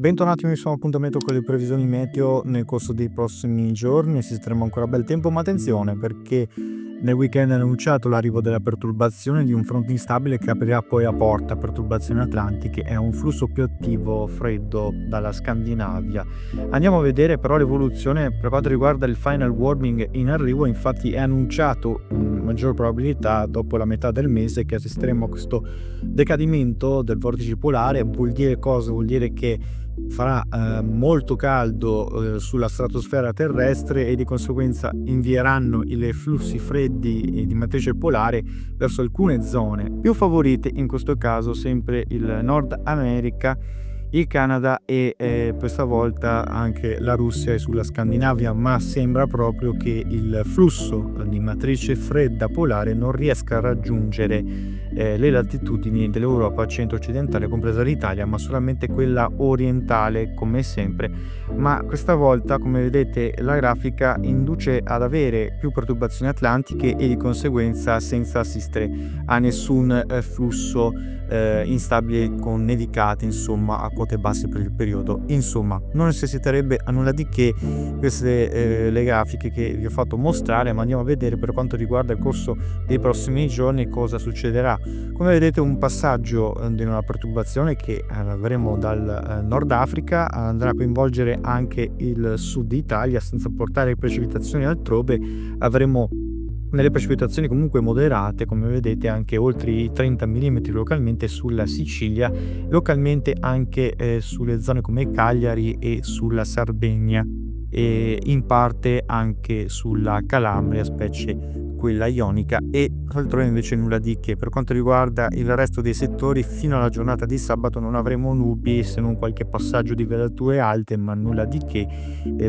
Bentornati a un nuovo appuntamento con le previsioni meteo nel corso dei prossimi giorni. Assisteremo ancora a bel tempo, ma attenzione perché nel weekend è annunciato l'arrivo della perturbazione di un fronte instabile che aprirà poi la porta a perturbazioni atlantiche e a un flusso più attivo freddo dalla Scandinavia. Andiamo a vedere però l'evoluzione per quanto riguarda il final warming in arrivo. Infatti è annunciato con maggior probabilità dopo la metà del mese che assisteremo a questo decadimento del vortice polare. Vuol dire cosa? Vuol dire che farà molto caldo sulla stratosfera terrestre e di conseguenza invieranno i flussi freddi di matrice polare verso alcune zone più favorite, in questo caso sempre il Nord America, il Canada e questa volta anche la Russia e sulla Scandinavia, ma sembra proprio che il flusso di matrice fredda polare non riesca a raggiungere le latitudini dell'Europa centro-occidentale, compresa l'Italia, ma solamente quella orientale come sempre. Ma questa volta, come vedete, la grafica induce ad avere più perturbazioni atlantiche e di conseguenza senza assistere a nessun flusso instabile con nevicate, insomma, a quote basse per il periodo. Insomma, non necessiterebbe a nulla di che queste le grafiche che vi ho fatto mostrare, ma andiamo a vedere per quanto riguarda il corso dei prossimi giorni cosa succederà. Come vedete, un passaggio di una perturbazione che avremo dal Nord Africa andrà a coinvolgere anche il sud Italia senza portare precipitazioni altrove. Avremo delle precipitazioni comunque moderate, come vedete anche oltre i 30 mm localmente sulla Sicilia, localmente anche sulle zone come Cagliari e sulla Sardegna e in parte anche sulla Calabria, specie quella ionica, e altrove invece nulla di che. Per quanto riguarda il resto dei settori, fino alla giornata di sabato non avremo nubi se non qualche passaggio di vedature alte, ma nulla di che.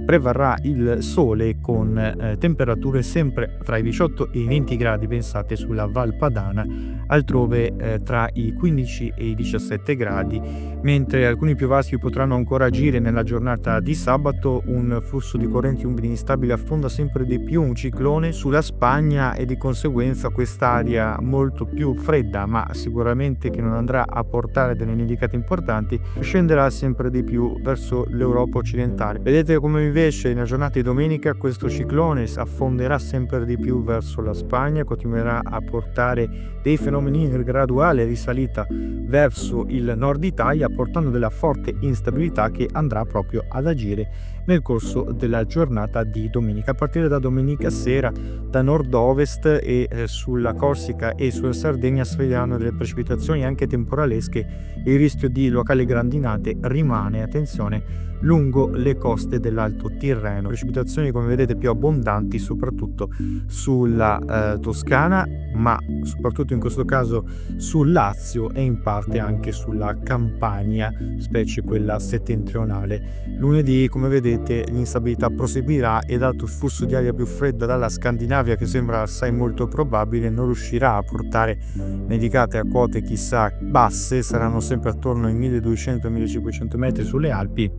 Prevarrà il sole con temperature sempre tra i 18 e i 20 gradi, pensate, sulla Val Padana, altrove tra i 15 e i 17 gradi, mentre alcuni piovaschi potranno ancora agire nella giornata di sabato. Un flusso di correnti umidi instabili affonda sempre di più un ciclone sulla Spagna e di conseguenza quest'aria molto più fredda, ma sicuramente che non andrà a portare delle nevicate importanti, scenderà sempre di più verso l'Europa occidentale. Vedete come invece nella giornata di domenica questo ciclone affonderà sempre di più verso la Spagna, continuerà a portare dei fenomeni in graduale risalita verso il nord Italia, portando della forte instabilità che andrà proprio ad agire nel corso della giornata di domenica. A partire da domenica sera, da nord-ovest e sulla Corsica e sulla Sardegna sfioreranno delle precipitazioni anche temporalesche. Il rischio di locali grandinate rimane, attenzione, lungo le coste dell'Alto Tirreno. Precipitazioni, come vedete, più abbondanti soprattutto sulla Toscana, ma soprattutto in questo caso sul Lazio e in parte anche sulla Campania, specie quella settentrionale. Lunedì, come vedete, l'instabilità proseguirà e dato il flusso di aria più fredda dalla Scandinavia, che sembra assai molto probabile, non riuscirà a portare nevicate a quote chissà basse, saranno sempre attorno ai 1200-1500 metri sulle Alpi,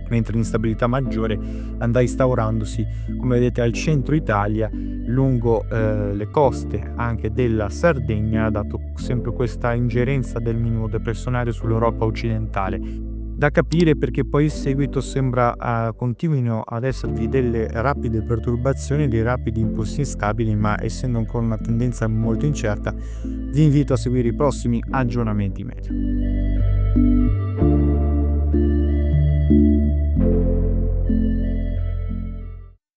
mentre l'instabilità maggiore andrà instaurandosi, come vedete, al centro Italia, lungo le coste anche della Sardegna, dato sempre questa ingerenza del minimo depressionario sull'Europa occidentale. Da capire perché poi in seguito sembra continuino ad esservi delle rapide perturbazioni, dei rapidi impulsi instabili, ma essendo ancora una tendenza molto incerta, vi invito a seguire i prossimi aggiornamenti meteo.